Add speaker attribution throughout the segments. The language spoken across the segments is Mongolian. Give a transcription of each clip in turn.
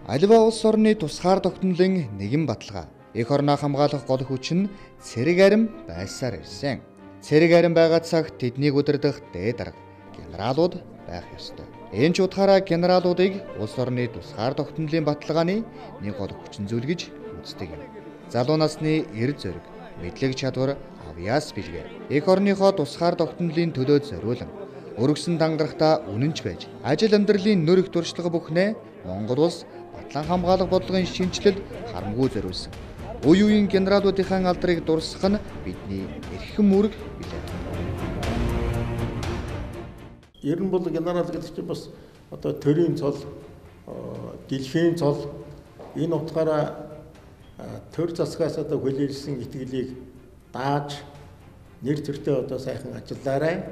Speaker 1: Аливаа улс орны тусгаар тогтнолын нэгэн баталгаа. Эх Орноо хамгаалах гол хүч нь цэрэг арим байсаар ирсэн. Цэрэг арим байгаа цагт тэднийг удирдах дээд дарга генералууд байх ёстой. Энэ ч утгаараа генералуудыг улс орны тусгаар тогтнолын баталгааны нэг гол хүчин зүйл гэж үздэг юм. Залуу насны эрд зориг, мэдлэг чадвар, авьяас бэлгээ. Эх орныхоо тусгаар тогтнолын төлөө зориулан өргөсөн дангарахта үнэнч байж, ажил амьдралын нөр их туршлага бүхнээ Монгол улс Батлан Хамгаалах бодлогын шинжилэлд харамгүй зориулсан. Үе үеийн генералуудын алдрыг дурсах нь бидний эрхэм үүрэг билээ.
Speaker 2: Ер нь бол генерал гэдэг чинь бас одоо төрийн цол, дэлхийн цол энэ утгаараа төр засгаас одоо хүлээлсэн итгэлийг дааж нэр төртөө одоо сайхан ажиллаарай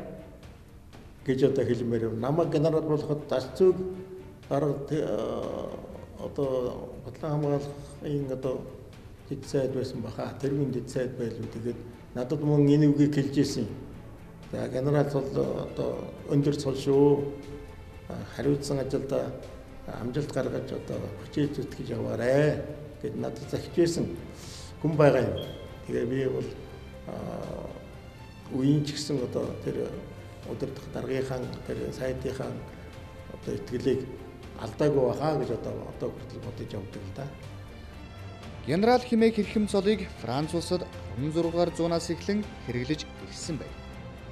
Speaker 2: гэж одоо хэлмээр юм. Намайг генерал болоход дасцуг дарга одоо Батлан хамгаалахын одоо хэд сайд байсан баха, тэргийн хэд сайд байлгүй. Тэгээд надад мөн энэ үгийг хэлж ирсэн. За генерал бол одоо өндөр цол шүү. Хариуцсан ажилда амжилт гаргаж одоо хүчээ зүтгэж яваарэ гэд надад захиж ирсэн хүн байгаа юм. Тэгээ би бол үеийн ч гэсэн одоо тэр удирдах даргийнхаа тэр сайдынхаа одоо итгэлийг алдаагүй бахаа гэж одоо хүртэл бодож явдаг л да.
Speaker 1: Генерал хэмээх хэрхэм цолыг Франц улсад 16-р зуунаас эхлэн хэрэглэж ирсэн байна.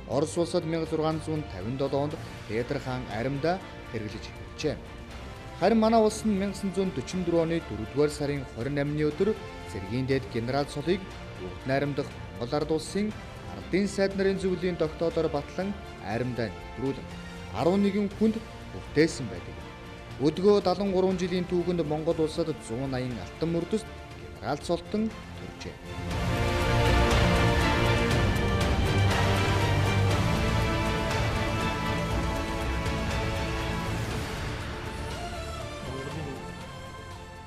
Speaker 1: Орос улсад 1657 онд Петр хаан аримдаа хэрэглэж иржээ. Харин манай улс нь 1944 оны 4-р сарын 28-ны өдөр цэргийн дэд генерал цолыг урд найрамдах Монгол ард улсын ардын сайд нарын зөвлөлийн тогтоолоор батлан аримдаа нэвтрүүлэн 11 хүнд бүтээсэн байдаг. Өдгөө 73 жилийн түүхэнд Монгол улсад 180 алтан мөрдөст генерал цолтон төржээ.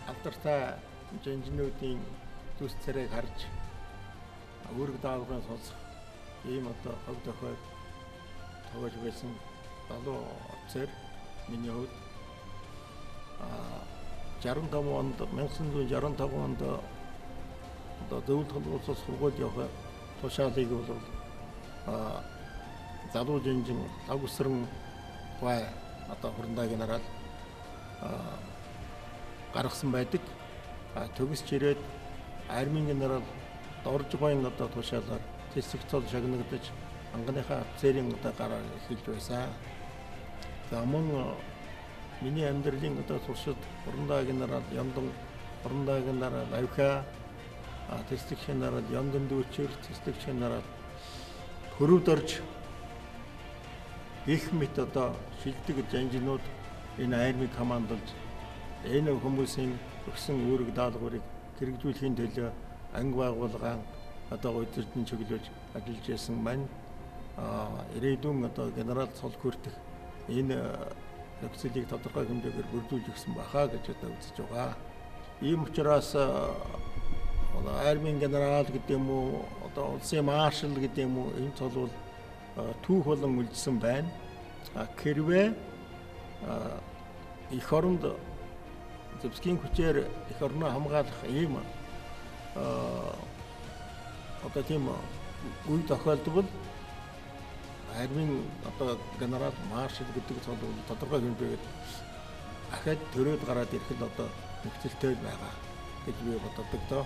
Speaker 2: Алдартай инженеруудын зүс цэрэг харж үүрэг даалгаврын сонсох ийм одоо хөв тохиол тоглож байсан залуу офицер миний хувьд 1965 онд одоо зөвлөлт холбооцол сургууль явах тушаалыг бол залуу жинжин агсран бай одоо хурандаа генерал гаргасан байдаг. Төгсч ирээд армийн генерал дорж гоён одоо тушаалаар Зэвсэгт цол шагнагдаж анхныхаа цэргийн одоо гараар эхэлж байсан. За мөн миний амьдралын одоо туршид хурандаа генерал Яндон, хурандаа генерал Авха, тэсдэг генерал Яндон дүүчэр, тэсдэг генерал хөрөвд орж их мэт одоо шилдэг жанжинууд энэ армийг командолж энэ хүмүүсийн өгсөн үүрэг даалгаврыг хэрэгжүүлэхийн төлөө анги байгууллагын одоо удирдан чиглүүлж ажиллаж байсан маань ирээдүйн одоо генерал цол хүртэх энэ нөхцөлийг тодорхой хэмжээгээр бүрдүүлж өгсөн бахаа гэж одоо үзэж байгаа. Ийм учраас армийн генерал гэдэг юм уу, одоо улсын маршал гэдэг юм уу, энэ цол бол түүх болон үлдсэн байна. Хэрвээ эх оронд Зэвсгийн хүчээр эх орноо хамгаалах ийм одоо тийм үе тохиолдвол армийн одоо генерал маршал гэдэг цол бол тодорхой хэмжээгээр ахад төрөөд гараад ирэх л одоо нөхцөлтэй байгаа гэж би боддог доо.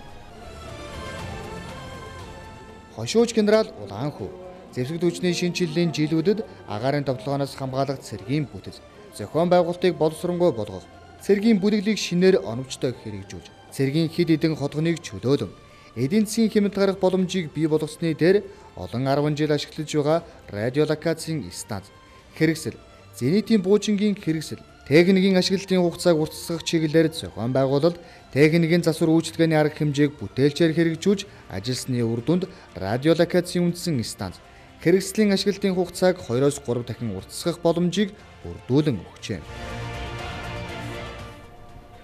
Speaker 1: Хошууч генерал Улаанхүү Зэвсэгт хүчний шинжилгээний жилүүдэд агаарын товтлогоноос хамгаалах цэргийн бүтэц зохион байгуулалтыг боловсронгуй болгох, цэргийн бүлэглийг шинээр оновчтой хэрэгжүүлж, цэргийн хэд хэдэн хотгоныг чөлөөлөн, эдийн засгийн хэмнэлт гарах боломжийг бий болгосны дээр олон 10 жил ашиглаж байгаа радиолокацийн станц, хэрэгсэл, зенитийн буужингийн хэрэгсэл, техникийн ашиглалтын хугацааг уртасгах чиглэлээр зохион байгуулалт, техникийн засвар үйлчилгээний арга хэмжээг бүтээлчээр хэрэгжүүлж ажилласны үр дүнд радиолокацийн үндсэн станц, хэрэгслийн ашиглалтын хугацааг 2-3 дахин уртасгах боломжийг бүрдүүлэн өгчээ.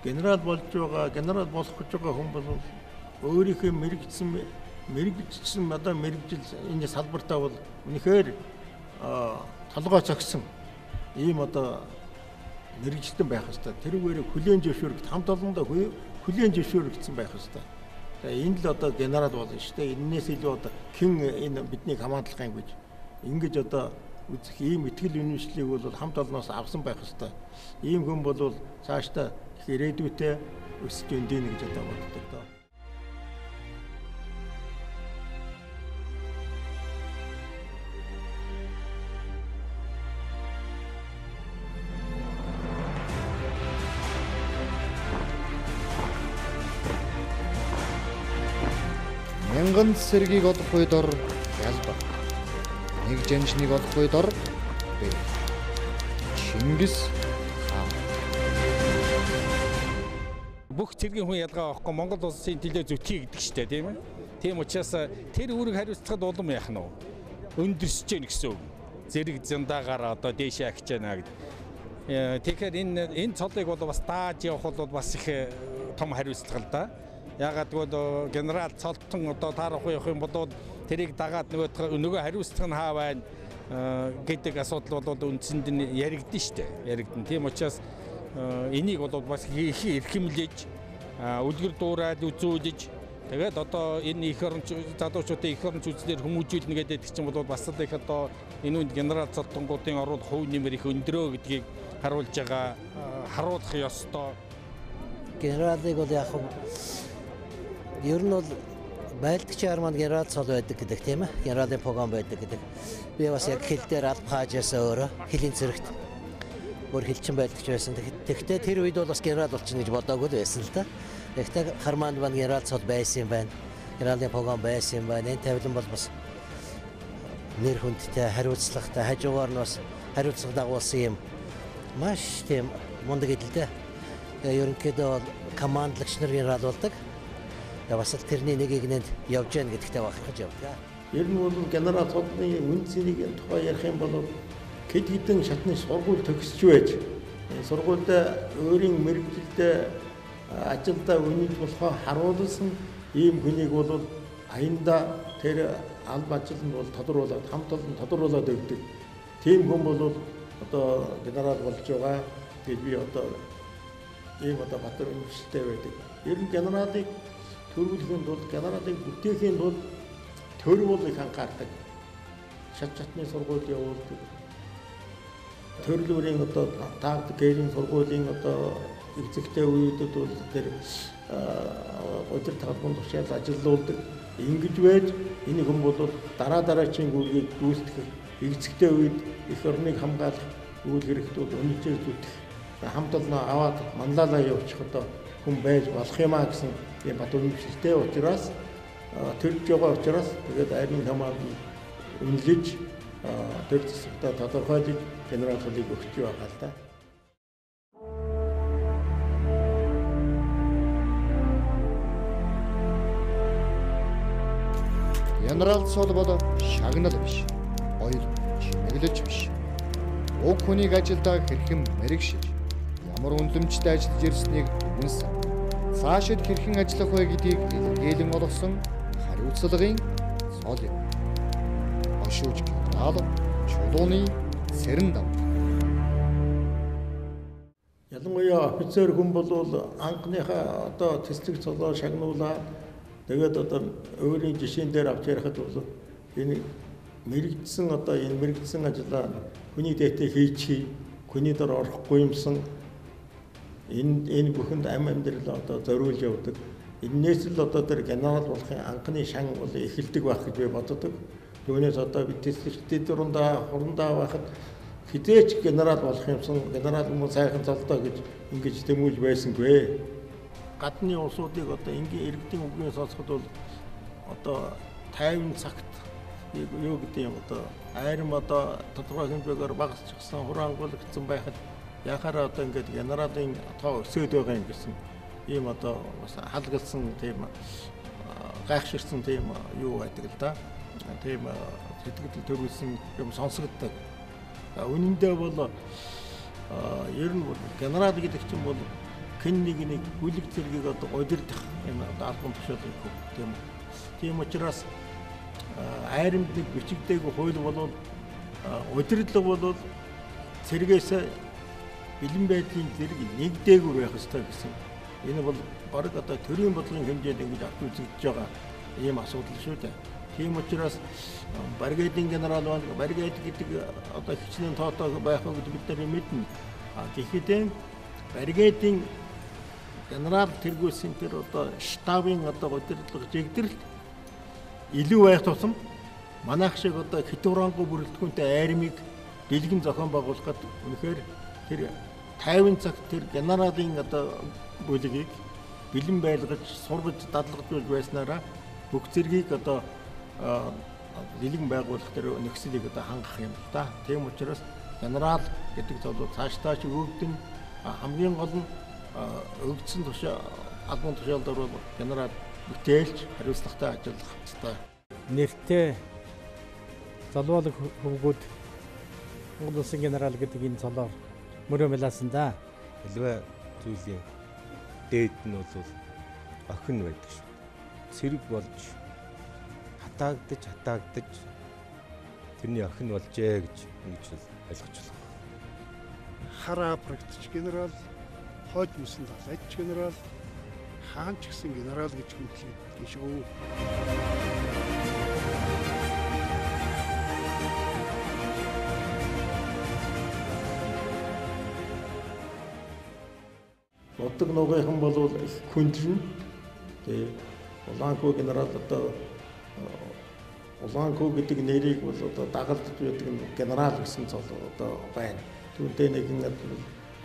Speaker 2: Генерал болж байгаа, генерал болох гэж байгаа хүн бол өөрийнхөө мэрэгжсэн одоо мэрэгжил энэ салбартаа бол үнэхээр толгой цогсон ийм одоо мэрэгчлэн байх ёстой. Тэрүүгээр хүлээн зөвшөөрөх хамт олондоо хүлээн зөвшөөрөгдсөн байх ёстой. Тэгээ энэ л одоо генерал болно шүү дээ. Энээс илүү одоо хэн энэ биднийг хамгаалах юм гэж ингэж одоо үзэх ийм итгэл үнэмшлийг бол хамт олноос авсан байх ёстой. Ийм хүн бол цаашдаа их ирээдүйтэй өсөж өндийнэ гэж одоо боддог доо.
Speaker 1: Мянган цэргийг олохгүй дор ялбаг. Нэг жанжныг олохгүй дор бэ. Чингис хаан.
Speaker 3: Бүх цэргийн хүн ялгаа авахгүй Монгол улсын төлөө зүтгэе гэдэг чтэй тийм ээ. Тийм учраас тэр үүрэг хариуцлагад улам яах нь вэ? Өндөрсөж гэнэ гэсэн үг. Зэрэг зяндаагаар одоо дээшээ ахиж байна гэдэг. Тэгэхээр энэ цолыг бол бас дааж явах бол бас их том хариуцлага л да. Ягаад гэвэл генерал цолтон одоо таарахгүй явах юм бол тэрийг дагаад нөгөө хариуцлага нь хаа байна гэдэг асуудал бол үндсэнд нь яригдэн штэ. Яригдэн. Тийм учраас энийг бол бас их эрхэмлэж үлгэр дуурайд үзүүлж тэгээд одоо энэ эх оронч залуучуудын эх оронч үзлэр хүмүүжүүлнэ гэдэг чинь бол бас л их одоо энэ үнд генерал цолтонгуудын оруулах хувь нэмэр их өндрөө гэдгийг харуулж байгаа харуулах ёстой.
Speaker 4: Генералыг бол яг ер нь бол байлдагчийн арманд генерал цол байдаг гэдэг тийм ээ. Генералын програм байдаг гэдэг. Би бас яг хил дээр аль хаажаасаа өөрөө хилийн цэрэгт өөр хилчин байлдагч байсан. Тэгэхдээ тэр үед бол бас генерал болчихно гэж бодоогүй л байсан л да. Тэгэхдээ харманд маань генерал цол байсан юм байна. Генералын програм байсан юм байна. Энэ тавилан бол бас нэр хүндтэй, хариуцлагатай, хажуугаар нь бас хариуцлага дагуулсан юм. Маш тийм мундаг идэлтэй. Ерөнхийдөө бол командлагч нар генерал болдог. Бас л тэрний нэгийг нэнд явж гэн гэдэгтэй бахархаж явдаг.
Speaker 2: Ер нь бол генерал цолны үн цэнийг тухай ярих юм бол хэд хэдэн шатны сургууль төгсөж байж сургуульд өөрийн мэргэжилдээ ажилдаа үнэлж болохоо харуулсан ийм хүнийг бол аяндаа тэр алба ажил нь бол тодруулаад хамт олон тодруулаад өгдөг. Тийм хүн бол одоо генерал болж байгаа. Тэгээд би одоо ийм одоо батар үнэмшилтэй байдаг. Ер нь генералыг төрүүлэхэд бол генералыг бүтээхэд бол төр бол их анхаардаг. Шат шатны сургууль явуулдаг. Төрлөөрийн одоо таагдаг гэрийн сургуулийн одоо эзэгтэй үеүүдэд бол тэр өдөр талбарт тушаал ажиллаулдаг. Ингэж байж энэ хүн бол дараачийн гүргийг дүүсгэх эзэгтэй үед эх орныг хамгаалах үйл хэрэгт бол үнэхээр зүтгэх. Хамт олноо аваад манлайлаа явуучих одоо хүн байж болох юмаа гэсэн ийм бат үнэмшилтэй учраас төрж байгаа учраас тэгээд айрын хамаанд үнэлж тэр зэвсэгтээ тодорхойлж генерал цолыг өгч байгаа л да.
Speaker 1: Генерал цол бол шагнал биш, ойл чимэглэж биш. Уг хүнийг ажилдаа хэрхэн мэрэгшиж, ямар үнэлэмжтэй ажиллаж ирснийг дүгнсэн. Цаашид хэрхэн ажиллах вэ гэдгийг илэрхийлэн олгосон хариуцлагын цол юм. Ошууж генерал чулууны цэрэн дав.
Speaker 2: Ялангуяа офицер хүн бол анхныхаа одоо цэцэг цолоо шагнуулаад тэгээд одоо өөрийн жишээн дээр авч ярихад бол энэ мэрэгдсэн одоо энэ мэрэгдсэн ажлаа хүний дээтэй хийчихий, хүний дор орохгүй юмсан энэ бүхэнд амьдрал одоо зориулж явдаг. Энээс л одоо тэр генерал болохын анхны шан бол эхэлдэг байх гэж би боддог. Түүнээс одоо бид тэсэлчдийн хурандаа байхад хизээч генерал болох юмсан генерал хүмүүс сайхан цолдоо гэж ингэж тэмүүлж байсангүй. Гадны улсуудыг одоо ингийн иргэдийн үгийн сонсоход бол одоо 50 цагт юу гэдэг юм одоо айрам одоо тодорхой хэмжээгээр багасчихсан хураангуулагдсан байхад яхаараа одоо ингээд генералын тоо өсөд байгаа юм гэсэн ийм одоо бас халгалсан тийм гайхширсан тийм юу байдаг л да. Тийм сэтгэл төрүүлсэн юм сонсогддог. Үнэндээ бол ер нь генерал гэдэг чинь бол хэн нэг бүлэг зэргийг одоо удирдах энэ одоо албан тушаалын хөв тийм үү. Тийм учраас айрамд нэг бичигдээгүй хууль бол удирдлага бол цэргээс бэлэн байдлын зэрэг нэгдээгүй байх ёстой гэсэн. Энэ бол бараг одоо төрийн бодлогын хэмжээнд ингэж авч үзэгдэж байгаа ийм асуудал шүү дээ. Тийм учраас баригдын генерал баригд гэдэг одоо хичнээн тоотой байх уу гэдэг бид нар мэднэ. Гэхдээ баригдын генерал тэргүүлсэн тэр одоо штабын одоо удирдлага жигдэрэлт илүү байх тусам манайх шиг одоо хитурангуй бүрэлдэхүүнтэй армийг дэлгэн зохион байгуулахад үнэхээр тэр 50 цагт тэр генералын одоо бүлгийг бэлэн байлгаж сургаж дадлагдуулж байснараа бүх зэргийг одоо дэлгэн байгуулах тэр нөхцөлийг одоо хангах юм да. Тийм учраас генерал гэдэг зүйл цаашдаа ч өгдөн хамгийн гол нь өгдсөн тушаа албан тушаалд бол генерал бүтээлч хариуцлагатай ажиллах хэрэгтэй.
Speaker 5: Нэртэй залуулагч хөвгүүд Монгол улсын генерал гэдэг энэ цолоор мөрөө мэлаасан да.
Speaker 6: Аливаа зүйлийн дээд нь бол охин байдаг шүү. Цэрэг болж хатаагдаж тэрний охин болжээ гэж ингэж ойлгож байна.
Speaker 7: Хараа практич генерал, хойд мөсөн далайч генерал, хаан ч гэсэн генерал гэж хэлдэг шүү.
Speaker 2: Бодог нугайхан бол хүндрэн. Тэгээ улаанхүү генерал одоо улаанхүү гэдэг нэрийг бол одоо дагалдаж байдаг генерал гэсэн цол одоо байна. Түүнтэй нэгэн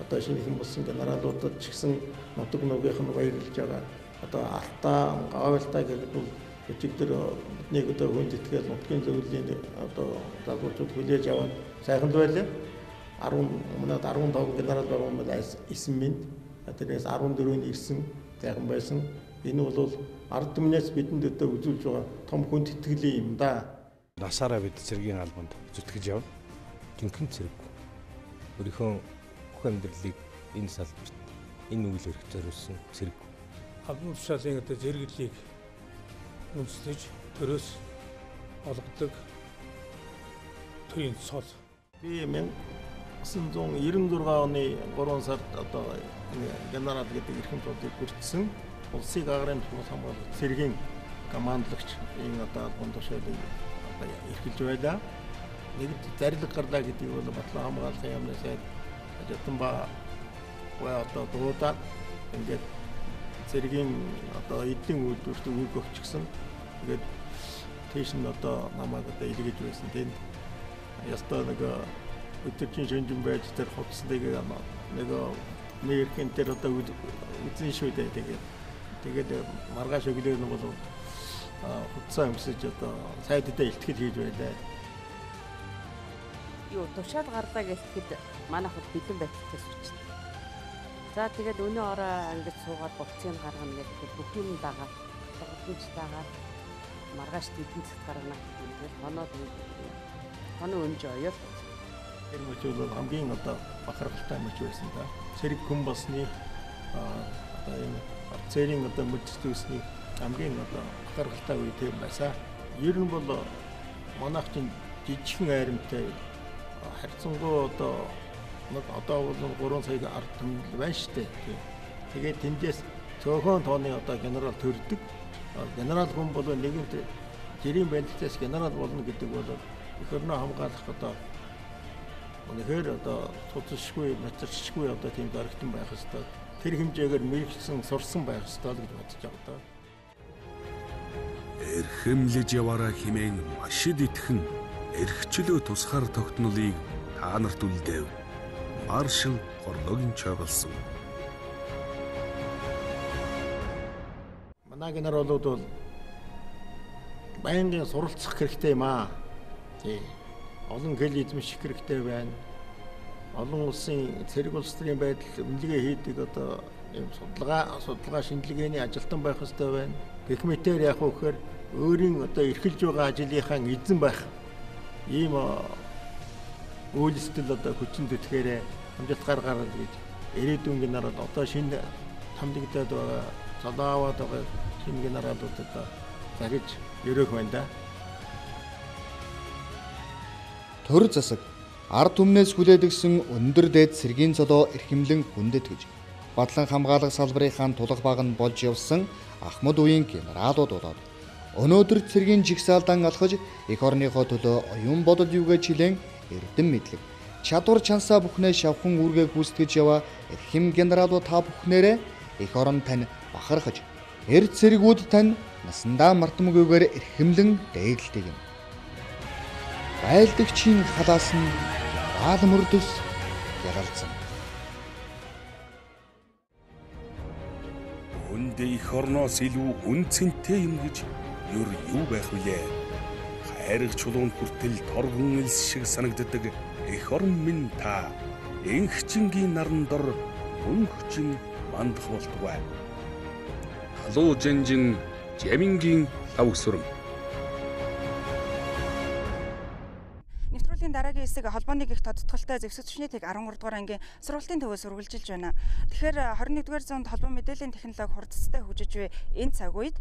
Speaker 2: одоо шинэхэн болсон генералуудад ч гэсэн бодог нугайхан баярлж байгаа. Одоо алтаа, гавьлтаа гэдэг бол өчигдөр бидний одоо хүнд итгэл нутгийн зөвлөлийн одоо залуучууд хүлээж аваад сайхан байлаа. 15 генерал байгаа юм бол 9 минут тэрнээс 14-ний ирсэн сайхан байсан. Энэ бол ард түмнээс бидэнд одоо үзүүлж байгаа том хүнд итгэлийн юм да.
Speaker 6: Насаараа бид цэргийн албанд зүтгэж явна. Жинхэнэ цэрэг. Өөрийнхөө бүх амьдралыг энэ салбарт энэ үйл хэрэгт зориулсан цэрэг.
Speaker 5: Албан тушаалын одоо зэрэглэлийг үндэслэж төрөөс олгодог төрийн цол.
Speaker 2: Би 1996 оны 3 сард одоо генерал гэдэг эрхэм цолыг бүрдсэн. Улсын агарын төлөвлөлт хамгаалах цэргийн командлагч энэ одоо албан тушаалыг одоо эрхэлж байлаа. Нэгд зарлиг гарлаа гэдэг бол Батлан Хамгаалах Яамны сайд Жатанба одоо дуудаад ингээд цэргийн одоо эдийн үйлдвэрт үг өгчихсэн. Тэгээд тийш нь одоо намайг одоо илгээж байсан. Тэнд ястаа нэг өдөржин шөнжин байж тэр хувцсыг нэг мэрхэн тэр одоо үзэн шүү дээ. Тэгээд маргааш өглөө нь бол хувцас өмсөж одоо сайдтай илтгэл хийж байлаа.
Speaker 8: Юу тушаал гарлаа гэхэд манайх бэлэн байцтай сүчтэй. За тэгээд өнөө ороо ингэж суугаад буцыг гаргана гэдэг бүх юм дагаад тоглож дагаад маргааш эдийн засаг гаргана гэдэг хоноо өнж оёо.
Speaker 2: Тэр мөчөл хамгийн одоо бахархалтай мөч байсан да. Цэрэг хүн болсны одоо энэ цэргийн одоо мөчтөөсний хамгийн одоо бахархалтай үе тийм байсаа. Ер нь бол манайх чинь жижигхэн айрамтай харьцангуй одоо бол 3 сая ард түмэл байна шүү дээ. Тэгээд тэндээс цөөхөн тооны одоо генерал төрдөг. Генерал хүн бол нэгэнт жирийн байдлаас генерал болно гэдэг бол эх орны хамгаалах одоо үнэхээр одоо цуцшгүй, нацарчгүй одоо тийм дөрөгтөн байх ёстой. Тэр хэмжээгээр мэрэгсэн, сурсан байх ёстой л гэж бодож байгаа даа.
Speaker 9: Эрхэмлэж яваараа хэмээн машид итгэн эрхчлөө тусгаар тогтнолыг та нарт үлдээв. Маршал горлогийн чагалсан.
Speaker 2: Манай генералууд бол байнгын суралцах хэрэгтэй юм аа. Тий. Олон хэл эзэмших хэрэгтэй байна. Олон улсын цэрэг улс төрийн байдал үнэлгээ хийдэг одоо ийм судалгаа шинжилгээний ажилтан байх хэрэгтэй байна. Гэх мэтээр яг үхээр өөрийн одоо эрхэлж байгаа ажлынхаа эзэн байх ийм үйлстэл одоо хүчин төтгээрээ хамжилтгаар гаргаж гэж ирээдүйн генерал одоо шинэ тамдигдаад байгаа цолоаваад байгаа шинэ генералуудад зарж өрөөх байна да.
Speaker 1: Төр засаг Ард түмнээс хүлээдгсэн өндөр дээд цэргийн цолоо эрхэмлэн хүндэт гэж Батлан Хамгаалах салбарын тулах баг нь болж явсан Ахмад үеийн генералууд болоод өнөөдөр цэргийн жигсаалдан алхаж эх орныхоо төлөө оюун бодол юугээ чилэн эрдэм мэдлэг чадвар чансаа бүхнээ шавхан үүргээ гүйцэтгэж яваа эрхэм генералууд та бүхнээрээ эх орон тань бахархаж эрд цэргүүд тань насандаа мартамгүйгээр эрхэмлэн дээдлдэг юм. Байлдагчийн халаас нь гал мөрдөс ялалцсан.
Speaker 9: Үндэ эх орноос илүү үнцэнтэй юм гэж юу байх вүлээ? Хайрах чулуунд хүртэл торгон элс шиг санагддаг эх орн минь та. Энхчингийн наран дор өнхчин мандах болтугай. Халуу жанжин жамингийн лав сүрм.
Speaker 10: Нэвтрүүлгийн дараагийн хэсэг холбооны гих тодтголтой Зэвсэгт хүчний 13 дугаар ангийн сургалтын төвөөс үргэлжилж байна. Тэгэхээр 21-р зуунд холбоо мэдээллийн технологи хурцтай хөгжиж буй энэ цаг үед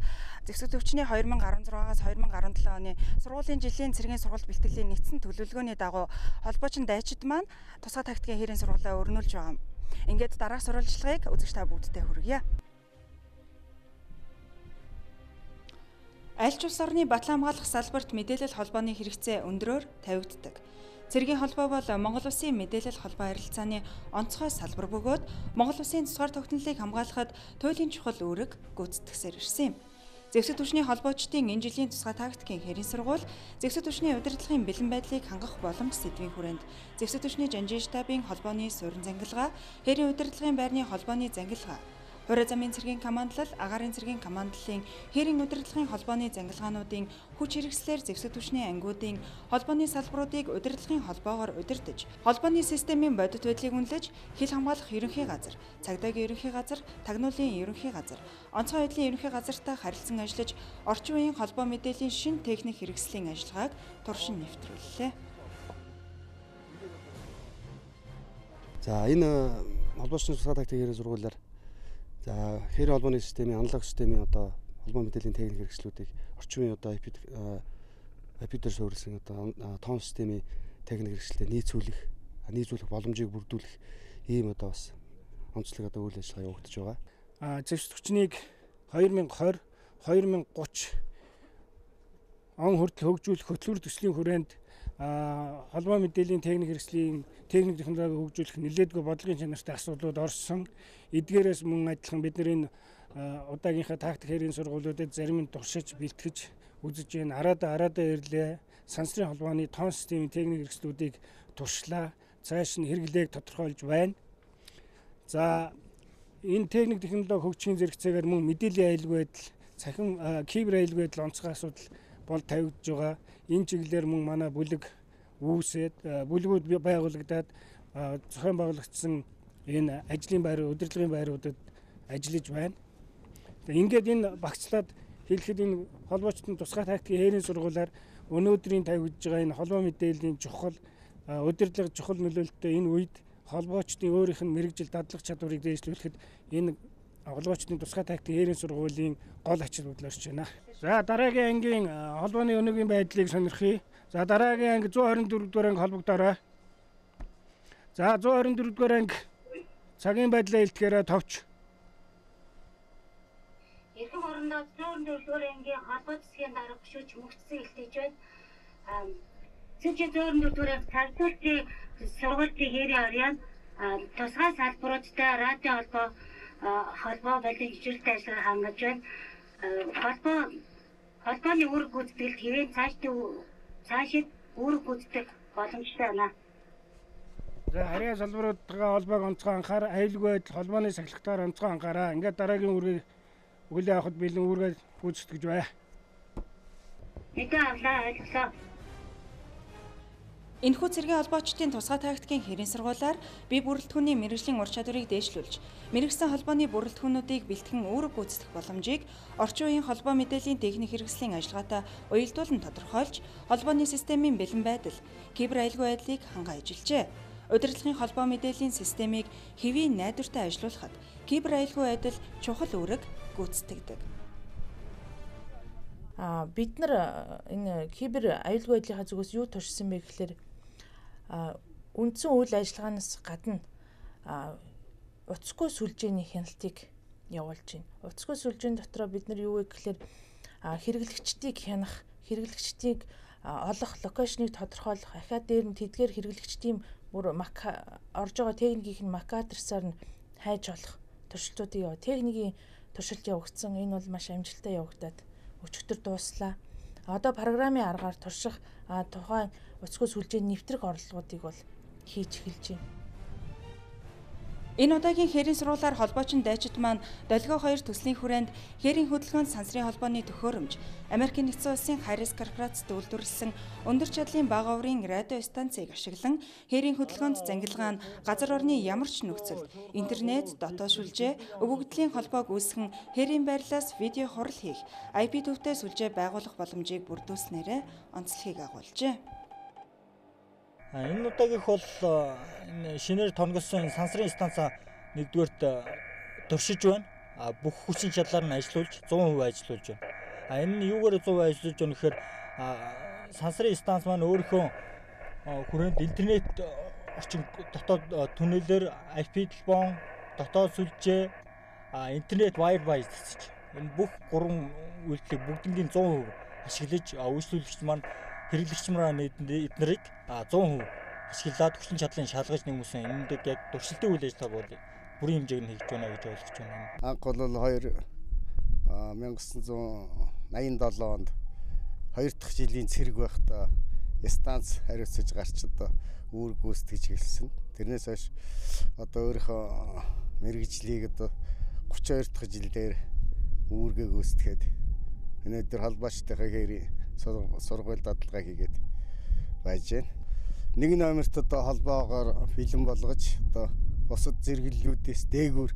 Speaker 10: Зэвсэгт хүчний 2016-аас 2017 оны сургуулийн жилийн цэргийн сургалт бэлтгэлийн нэгдсэн төлөвлөгөөний дагуу холбоочин дайчид маань тусгай тактикийн хэрийн сургуулаа өрнүүлж байгаа юм. Ингээд дараах сурвалжлагыг үзэгч та бүгдтэй хүргье. Аль ч улс орны Батлан Хамгаалах салбарт мэдээлэл холбооны хэрэгцээ өндрөөр тавигддаг. Цэргийн холбоо бол Монгол Улсын мэдээлэл холбоо харилцааны онцгой салбар бөгөөд Монгол Улсын тусгаар тогтнолыг хамгаалахад туйлын чухал үүрэг гүйцэтгэсээр ирсэн юм. Зэвсэгт хүчний холбоочдын энэ жилийн тусгай тактикийн хэрийн сургууль Зэвсэгт хүчний удирдлагын бэлэн байдлыг хангах боломж сэдвийн хүрээнд Зэвсэгт хүчний жанжин штабын холбооны суурин зангилгаа, хэрийн удирдлагын байрны холбооны зангилгаа, Хуурай замын цэргийн командлал, агаарын цэргийн командлалын хэрийн удирдлагын холбооны зангилгаануудын хүч хэрэгслээр Зэвсэгт хүчний ангиудын холбооны салбаруудыг удирдлагын холбоогоор удирдах, холбооны системийн бодит байдлыг үнэлж, хил хамгаалах ерөнхий газар, цагдаагийн ерөнхий газар, тагнуулын ерөнхий газар, онцгой байдлын ерөнхий газартай харилцан ажиллаж, орчин үеийн холбоо мэдээллийн шин техник хэрэгслийн ажиллагааг туршин нэвтрүүллээ.
Speaker 11: За энэ холбоочны тусгай тактикийн хэрийн сургуулиар хэрийн холбооны системийн аналог системийн холбоо мэдээллийн техник хэрэгслүүдийг орчин үеийн IP-дээр суурилсан тоон системийн техник хэрэгслэлтэй нийцүүлэх боломжийг бүрдүүлэх ийм бас онцлог үйл ажиллагаа явагдаж байгаа.
Speaker 5: Зэвсэгт хүчнийг 2020, 2030 он хүртэл хөгжүүлэх хөтөлбөр төслийн хүрээнд холбоо мэдээллийн техник хэрэгслийн техник технологиг хөгжүүлэх нэлээдгүй бодлогын чанартай асуудлууд орсон. Эдгээрээс мөн адилхан бид нэр энэ удаагийнхаа тактик хэрийн сургуулиудад зарим нь туршиж бэлтгэж үзэж байна. Араада ирлээ. Сансрын холбооны тоон системийн техник хэрэгслүүдийг туршлаа. Цааш нь хэрэглээг тодорхойлж байна. За энэ техник технологи хөгжихийн зэрэгцээгээр мөн мэдээллийн аюулгүй байдал, цахим кибер аюулгүй байдал онцгой асуудал бол тавигдж байгаа. Энэ чиглэлээр мөн манай бүлэг бүлгүүд байгуулагдаад зохион байгуулагдсан энэ ажлын байр, удирдлагын байруудад ажиллаж байна. Ингээд энэ багцлаад хэлэхэд энэ холбоочдын тусгай тактикийн хэрийн сургуулиар өнөөдрийн тавигдж байгаа энэ холбоо мэдээллийн чухал удирдлага чухал нөлөөлөлтөй энэ үед холбоочдын өөрийнх нь мэрэгжил дадлах чадварыг дээшлүүлэхэд энэ холбоочдын тусгай тактикийн хэрийн сургуулийн гол ачаал бодол орж байна. За дараагийн ангийн холбооны өнөөгийн байдлыг сонирхъя. За дараагийн анги 124 дугаар анги холбогдорой. За 124 дугаар анги цагийн байдлаа илтгээрэй товч.
Speaker 12: Эх орны 124 дугаар ангийн холбоо засгийн дарга гүшүүч мөгцсөн илтгэж байна. Цэвч 124 дугаар цагтуултын сургуулийн хэрийн орон тусгай салбаруудтай радио холбоо байдлын жижигтэй ажиллагаа хангаж байна. Холбооны үүрэг гүйцэтгэлд хэвээр цаашид үүрэг гүйцэтгэх боломжтой байна.
Speaker 5: За харьяа салбаруудтай холбоог онцгой анхаараа, аюулгүй байдал холбооны сахилгатаар онцгой анхаараа. Ингээд дараагийн үүргийг өглөө авахд бэлэн үүргээ гүйцэтгэж бай.
Speaker 12: Мэдээ авлаа, ойлголоо.
Speaker 10: Энэхүү цэргийн холбоочдын тусгай тактикийн хэрийн сургуулиар бие бүрэлдэхүүний мэргэжлийн ур чадварыг дээшлүүлж, мэргэжсэн холбооны бүрэлдэхүүнүүдийг бэлтгэн үүрэг гүйцэтгэх боломжийг орчин үеийн холбоо мэдээллийн техник хэрэгслийн ажиллагаатай уялдуулан тодорхойлж, холбооны системийн бэлэн байдал, кибер аюулгүй байдлыг ханган ажиллажээ. Удирдлагын холбоо мэдээллийн системийг хэвийн найдвартай ажилуулахад кибер аюулгүй байдал чухал үүрэг гүйцэтгэдэг.
Speaker 13: Бид нар энэ кибер аюулгүй байдлынхаа зүгээс юу туршсан бэ гэхээр үндсэн үйл ажиллагаанаас гадна утасгүй сүлжээний хяналтыг явуулж байна. Утасгүй сүлжээний дотроо бид нар юу вэ гэхээр хэрэглэгчдийг хянах, хэрэглэгчдийг олох, локейшнийг тодорхойлох, ахаа дээр нь тэдгээр хэрэглэгчдийн бүр орж байгаа техникийн MAC адресаар нь хайж олох туршилтуудыг яваа. Техникийн туршилт явагдсан. Энэ бол маш амжилттай явагдаад өчигдөр дууслаа. Одоо програмын аргаар турших тухайн утасгүй сүлжээний нэвтрэх орлогуудыг бол хийж эхэлж байна.
Speaker 10: Энэ удаагийн хээрийн сургуулиар холбоочин дайчид маань долгио 2 төслийн хүрээнд хээрийн хөдөлгөөнд сансрын холбооны төхөөрөмж, Америкийн нэгдсэн улсын Харрис корпорацид үйлдвэрлэсэн өндөр чадлын бага оврын радио станцыг ашиглан хээрийн хөдөлгөөнд зангилгаан газар орны ямар ч нөхцөлд интернет, дотоод сүлжээ, өвөгдлийн холбоог үүсгэн хээрийн байрлалаас видео хурал хийх, IP төвтэй сүлжээ байгуулах боломжийг бүрдүүлснээрээ онцлогийг агуулжээ.
Speaker 14: Энэ удаагийнх бол шинээр тоногсон сансрын станц нэгдүгээрт туршиж байна. Бүх хүчин чадлаар нь ажиллуулж 100% ажиллуулж байна. Энэ нь юугаар 100% ажиллуулж байна гэхээр сансрын станц маань өөрийнхөө хүрээнд интернет орчин дотоод түнэлээр IP телефон, дотоод сүлжээ, интернет Wi-Fi засаж энэ бүх гурван үйлдэлийг бүгднийг 100% ашиглаж үйлчлүүлэгч маань хэрэглэгч маань эднэрийг 100% ашиглаад хүчин чадлын шалгаж нэгмсэн энэнд яг туршилтын үйл ажиллагаа бол бүрийн хэмжээг нь хийж байна гэж ойлгож байна.
Speaker 15: Анх бол 1987 онд 2 дахь жилийн цэрэг байхдаа станц хариуцаж гарч одоо үүрэг гүйцэтгэж эхэлсэн. Тэрнээс хойш одоо өөрийнхөө мэргэжлийг одоо 32 дахь жилдээр үүргээ гүйцэтгээд өнөөдөр холбоочтойхоо хээрийн сургууль дадлагаа хийгээд байж байна. Нэг номерт одоо холбоогоор бэлэн болгож одоо бусад зэрэглэлүүдээс дээгүүр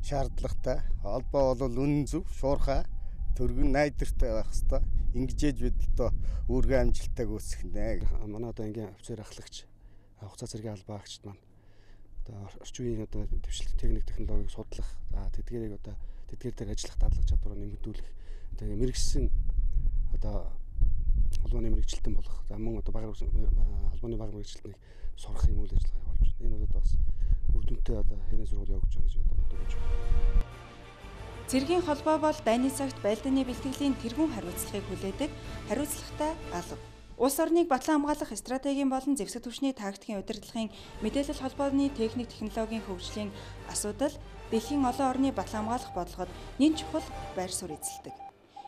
Speaker 15: шаардлагатай холбоо бол үнэн зөв, шуурхай, төргөн найдвартай байх хэвээр. Ингэжээж бид одоо үүргээ амжилттай гүйцэтгэх нэ.
Speaker 11: Манай одоо ингийн офицер ахлагч хугацаа цэргийн албаагчд маань одоо орчин үеийн одоо дэвшилт техник технологиг судлах, тэдгээрийг одоо тэдгээр дээр ажиллах дадлаг чадвараа нэмэгдүүлэх, тэгээ мэрэгсэн одоо холбооны мэрэгчлэлтэн болох, мөн одоо холбооны бага мэрэгчлэлтнийг сурах юм үйл ажиллагаа явуулж байна. Энэ бол одоо бас үр дүнтэй одоо хээрийн сургууль явуулж байна гэж бодож байна.
Speaker 10: Цэргийн холбоо бол дайны цагт байлдааны бэлтгэлийн тэргүүн хариуцлагыг хүлээдэг хариуцлагатай алба. Улс орныг Батлан Хамгаалах стратегийн болон Зэвсэгт түвшний тактикийн удирдлагын мэдээлэл холбооны техник технологийн хөгжлийн асуудал дэлхийн олон орны Батлан Хамгаалах бодлогод нэн чухал байр суурь эзэлдэг.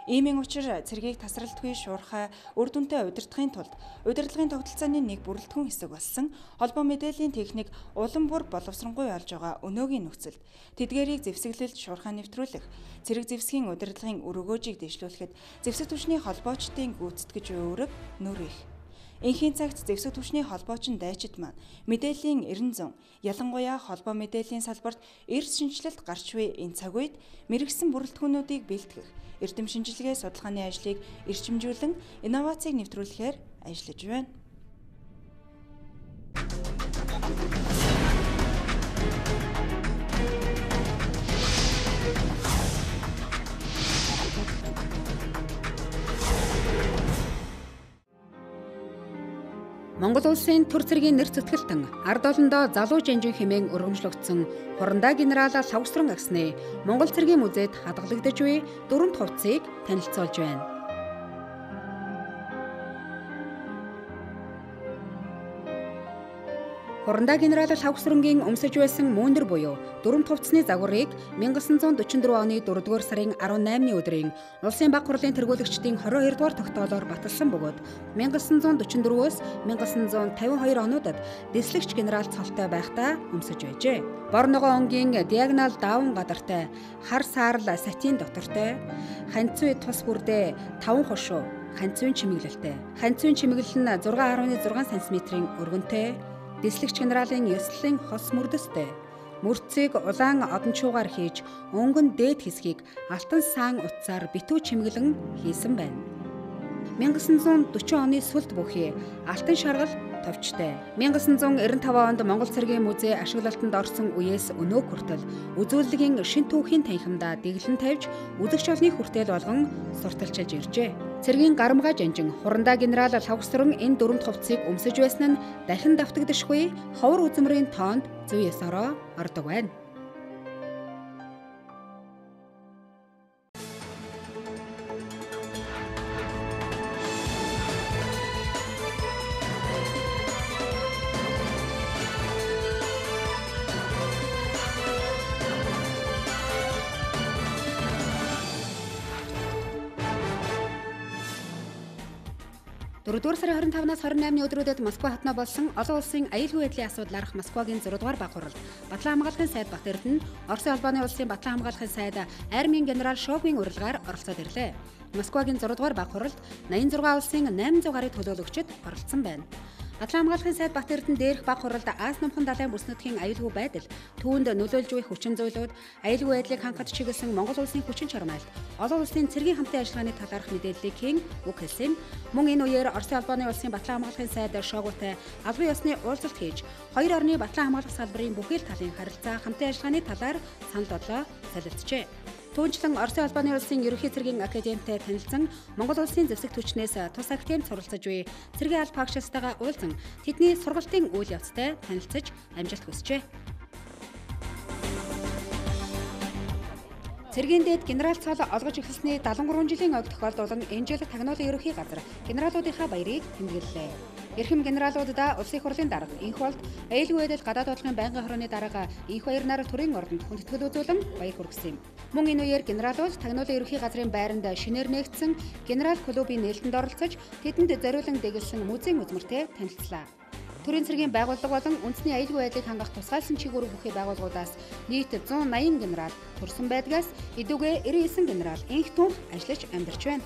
Speaker 10: Иймийн учир цэргийг тасралтгүй шуурхай үр дүнтэй удирдахын тулд удирдлагын тогтолцооны нэг бүрэлдэхүүн хэсэг болсон холбоо мэдээллийн техник улам бүр боловсронгуй олж байгаа өнөөгийн нөхцөлд тэдгээрийг зэвсэглэлд шуурхай нэвтрүүлэх, цэрэг зэвсгийн удирдлагын өргөөжийг дэвшлүүлэхэд Зэвсэгт түвшний холбоочдын гүйцэтгэж өөрөг нүр их. Энхийн цагт Зэвсэгт түвшний холбоочин дайчид маань мэдээллийн 90 ялангуяа холбоо мэдээллийн салбарт эрс шинжилэлт гарч буй энэ цаг үед мэрэгсэн бүрэлдэхүүнүүдийг бэлтгэх, эрдэм шинжилгээ судалгааны ажлыг эрчимжүүлэн инновацийг нэвтрүүлэхээр ажиллаж байна.
Speaker 16: Монгол улсын төр цэргийн нэр зүтгэлтэн ард олондоо залуу жанжин хэмээн өргөмжлөгдсөн хурандаа генерал Лавсран агсны Монгол цэргийн музейд хадгалагдаж буй дөрвөн хувцсыг танилцуулж байна. Хурандаа генерал Лавсрангийн өмсөж байсан мөндөр буюу дөрвөн хувцсны загварыг 1944 оны 4-р сарын 18-ны өдрийн Улсын баг хурлын тэргүүлэгчдийн 22-р тогтоолоор баталсан бөгөөд 1944-өөс 1952 онуудад дэслэгч генерал цолтой байхдаа өмсөж байжээ. Бор ногоо өнгийн диагонал даавн гадартай, хар саарл сатин дотортой, ханцуй тус бүрдээ 5 хошуу, ханцуйн чимэглэлтэй. Ханцуйн чимэглэл нь 6.6 см-ийн өргөнтэй. Дэслэгч генералын ёслолын хос мөрдөстэй. Мөрцийг улаан одончуугаар хийж өнгөн дээд хэсгийг алтан саан утсаар битүү чимэглэн хийсэн байна. 1940 оны сүлд бүхий алтан шаргал товчтой. 1995 онд Монгол цэргийн музей ашиглалтанд орсон үеэс өнөө хүртэл үзүүлэлгийн шин түүхийн танхимдаа дэглэн тавьж үзэгч олны хүртэл болгон сурталчилж иржээ. Цэргийн гарамгай жанжин хурандаа генерал Лавгсран энэ дөрөв хувцсыг өмсөж байсан нь дахин давтагдашгүй ховор үзмрийн тоонд зүй ёсороо ордог байна. Дөрөвдүгээр сарын 25-наас 28-ны өдрүүдэд Москва хотноо болсон олон улсын аюулгүй байдлын асуудлаарх Москвагийн 6-дугаар баг хуралд Батлан Хамгаалахын сайд Батэрд нь Оросын албаны улсын Батлан Хамгаалахын сайд армийн генерал Шогийн урилгаар оролцоод ирлээ. Москвагийн 6-дугаар баг хуралд 86 улсын 800 гаруй төлөөлөгчид оролцсон байна. Батлан Хамгаалахын сайд Батэрд нь дээрх баг хуралд Аз намхан далайн бүс нутгийн аюулгүй байдал, түүнд нөлөөлж буй хүчин зүйлүүд, аюулгүй байдлыг хангахад чиглэсэн Монгол улсын хүчин чармайлт, олон улсын цэргийн хамтын ажиллагааны талаарх мэдээллийг хийн үг хэлсэн. Мөн энэ үеэр Оросын албаны улсын Батлан Хамгаалахын сайд Шогутай албан ёсны уулзалт хийж, хоёр орны Батлан хамгаалах салбарын бүхэл талын харилцаа хамтын ажиллагааны талаар санал бодлоо солилцжээ. Түүнчлэн Оросын албаны улсын ерөнхий цэргийн академитэй танилцсан Монгол улсын Зэвсэгт хүчнээс тус академид суралцаж буй цэргийн алба хаагчдтайгаа уулзсан тэдний сургалтын үйл явцтай танилцаж амжилт хүсжээ. Цэргийн дэд генерал цол олгож эхэлсний 73 жилийн ойг тохиолдуулан энэ жил тагнуулын ерөнхий газар генералуудынхаа баярыг тэмдэглэлээ. Эрхэм генералуудаа улсын хурлын дарга инх болд аюулгүй байдал гадаад бодлогын байнгын хорооны дарга инх баяр нар төрийн ордонд хүндэтгэл үзүүлэн баяр хүргэсэн юм. Мөн энэ үеэр генералууд тагнуулын ерөнхий газрын байранд шинээр нээгдсэн генерал клубын нээлтэнд оролцож тэдэнд зориулан дэглэсэн музейн үзмэртэй танилцлаа. Төрийн цэргийн байгууллага болон үндэсний аюулгүй байдлыг хангах тусгайлсан чиглэл бүхий байгууллагуудаас нийт 180 генерал төрсөн байдгаас эдүгээ 99 генерал инх түнх ажиллаж амьдарч байна.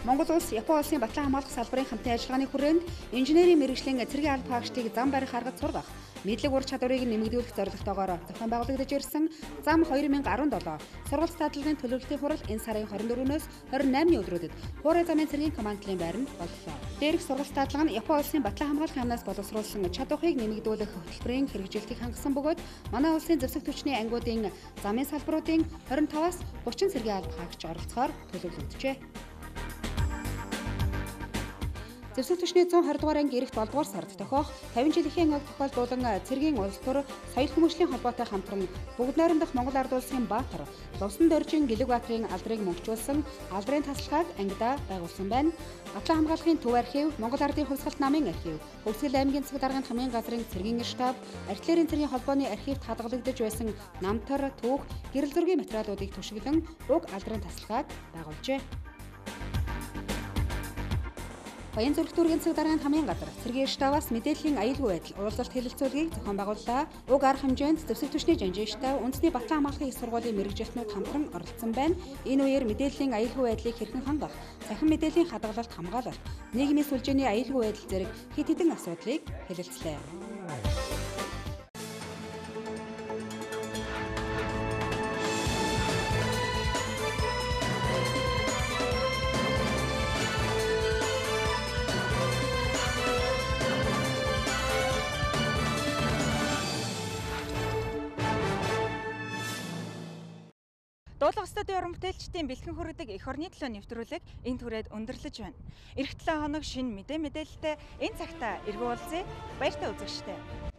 Speaker 16: Монгол улс Япон улсын Батлан хамгаалах салбарын хамтын ажиллагааны хүрээнд инженерийн мэргэжлийн цэргийн алба хаагчдыг зам барих аргад сургах, мэдлэг ур чадварыг нэмэгдүүлэх зорилготойгоор зохион байгуулагдаж ирсэн зам 2017 сургалт даатгалын төлөвлөлтийн хурал энэ сарын 24-өөс 28-ны өдрүүдэд Хуурай замын цэргийн командлын байранд боллоо. Дээрх сургалт даатгал нь Япон улсын Батлан хамгаалах яамнаас боловсруулсан чадварыг нэмэгдүүлэх хөтөлбөрийн хэрэгжилтийг хангасан бөгөөд манай улсын Зэвсэгт хүчний ангиудын замын салбаруудын 25-аас 30 цэргийн алба хаагч оролцохоор төлөвлөгдөжээ. Зэвсэгт хүчний 120 дугаар анги ирэх 7 дугаар сард тохиох 50 жилийн ог тохиолдуулан цэргийн улс төр соёл хүмүүжлийн холбоотой хамтран бүгд найрамдах Монгол ард улсын баатар Лувсан доржин Гэлэг баатрын алдрыг мөнгөчүүлсэн алдрын тасалгааг ангидаа байгуулсан байна. Батлан хамгаалахын төв архив, Монгол ардын хувьсгалт намын архив, Хөвсгөл аймгийн цэг даргын хамын газрын цэргийн штаб, архилерийн цэргийн холбооны архивт хадгалагдаж байсан намтар, түүх, гэрэл зургийн материалуудыг түшиглэн уг алдрын тасалгааг байгуулжээ. Баян зүрх дүүргийн цэг даргын хамын газар цэргийн штабаас мэдээллийн аюулгүй байдал уулзалт хэлэлцүүлгийг зохион байгууллаа. Уг арга хэмжээнд Зэвсэгт хүчний жанжин штаб, үндэсний Батлан хамгаалахын их сургуулийн мэргэжилтнүүд хамтран оролцсон байна. Энэ үеэр мэдээллийн аюулгүй байдлыг хэрхэн хангах, цахим мэдээллийн хадгалалт хамгаалалт, нийгмийн сүлжээний аюулгүй байдал зэрэг хэд хэдэн асуудлыг хэлэлцлээ.
Speaker 10: Дуулах студи уран бүтээлчдийн бэлхэн хүргэдэг Эх Орны төлөө нэвтрүүлэг энэ түрээд өндөрлөж байна. Эх 7 хоног шинэ мэдээлэлтэй энэ цагта эргүүлзээ баяртай үзэгчтэй.